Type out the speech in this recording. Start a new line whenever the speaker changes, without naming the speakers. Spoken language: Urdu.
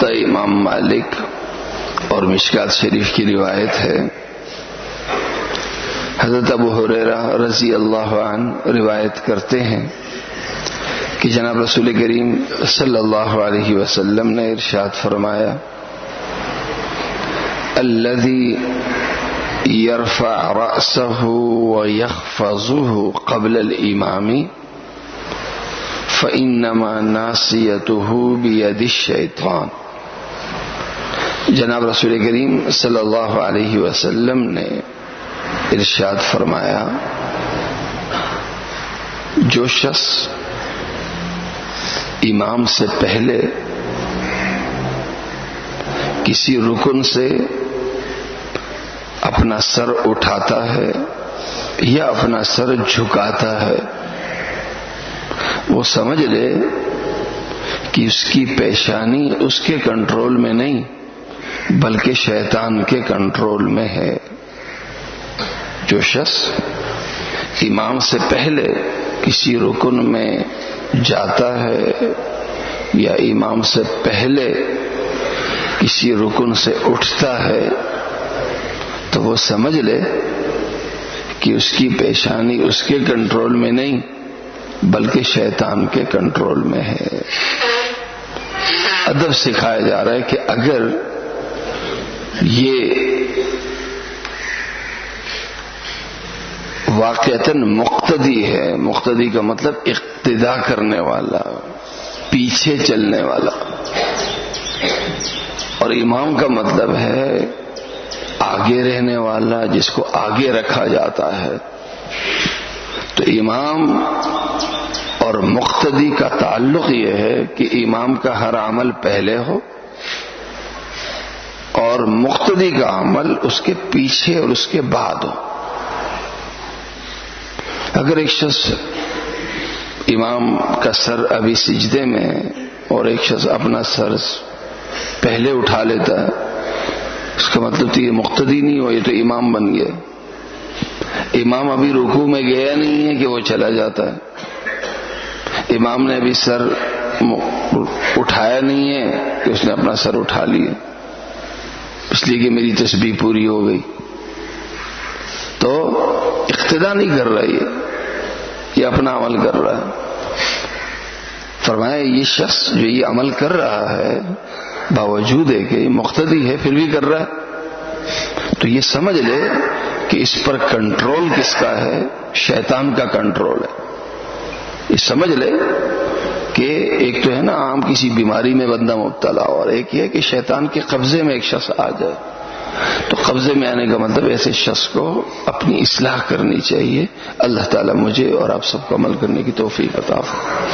موطا امام مالک اور مشکات شریف کی روایت ہے، حضرت ابو ہریرہ رضی اللہ عنہ روایت کرتے ہیں کہ جناب رسول کریم صلی اللہ علیہ وسلم نے ارشاد فرمایا، الذی یرفع رأسہ ویخفضہ قبل الامام فإنما ناصیتہ بید الشیطان۔ جناب رسول کریم صلی اللہ علیہ وسلم نے ارشاد فرمایا، جو شخص امام سے پہلے کسی رکن سے اپنا سر اٹھاتا ہے یا اپنا سر جھکاتا ہے، وہ سمجھ لے کہ اس کی پیشانی اس کے کنٹرول میں نہیں بلکہ شیطان کے کنٹرول میں ہے۔ جو شخص امام سے پہلے کسی رکن میں جاتا ہے یا امام سے پہلے کسی رکن سے اٹھتا ہے تو وہ سمجھ لے کہ اس کی پیشانی اس کے کنٹرول میں نہیں بلکہ شیطان کے کنٹرول میں ہے۔ ادب سکھایا جا رہا ہے کہ اگر یہ واقعتاً مقتدی ہے، مقتدی کا مطلب اقتداء کرنے والا، پیچھے چلنے والا، اور امام کا مطلب ہے آگے رہنے والا، جس کو آگے رکھا جاتا ہے۔ تو امام اور مقتدی کا تعلق یہ ہے کہ امام کا ہر عمل پہلے ہو اور مقتدی کا عمل اس کے پیچھے اور اس کے بعد ہو۔ اگر ایک شخص امام کا سر ابھی سجدے میں اور ایک شخص اپنا سر پہلے اٹھا لیتا ہے، اس کا مطلب تو یہ مقتدی نہیں ہو، یہ تو امام بن گیا۔ امام ابھی رکوع میں گیا نہیں ہے کہ وہ چلا جاتا ہے، امام نے ابھی سر اٹھایا نہیں ہے کہ اس نے اپنا سر اٹھا لیا اس لیے کہ میری تسبیح پوری ہو گئی، تو اقتداء نہیں کر رہا، یہ اپنا عمل کر رہا ہے۔ فرمایا یہ شخص جو یہ عمل کر رہا ہے باوجود ہے کہ یہ مقتدی ہے پھر بھی کر رہا ہے، تو یہ سمجھ لے کہ اس پر کنٹرول کس کا ہے؟ شیطان کا کنٹرول ہے۔ یہ سمجھ لے کہ ایک تو ہے نا عام کسی بیماری میں بندہ مبتلا، اور ایک یہ ہے کہ شیطان کے قبضے میں ایک شخص آ جائے۔ تو قبضے میں آنے کا مطلب ایسے شخص کو اپنی اصلاح کرنی چاہیے۔ اللہ تعالیٰ مجھے اور آپ سب کو عمل کرنے کی توفیق عطا فرمائے۔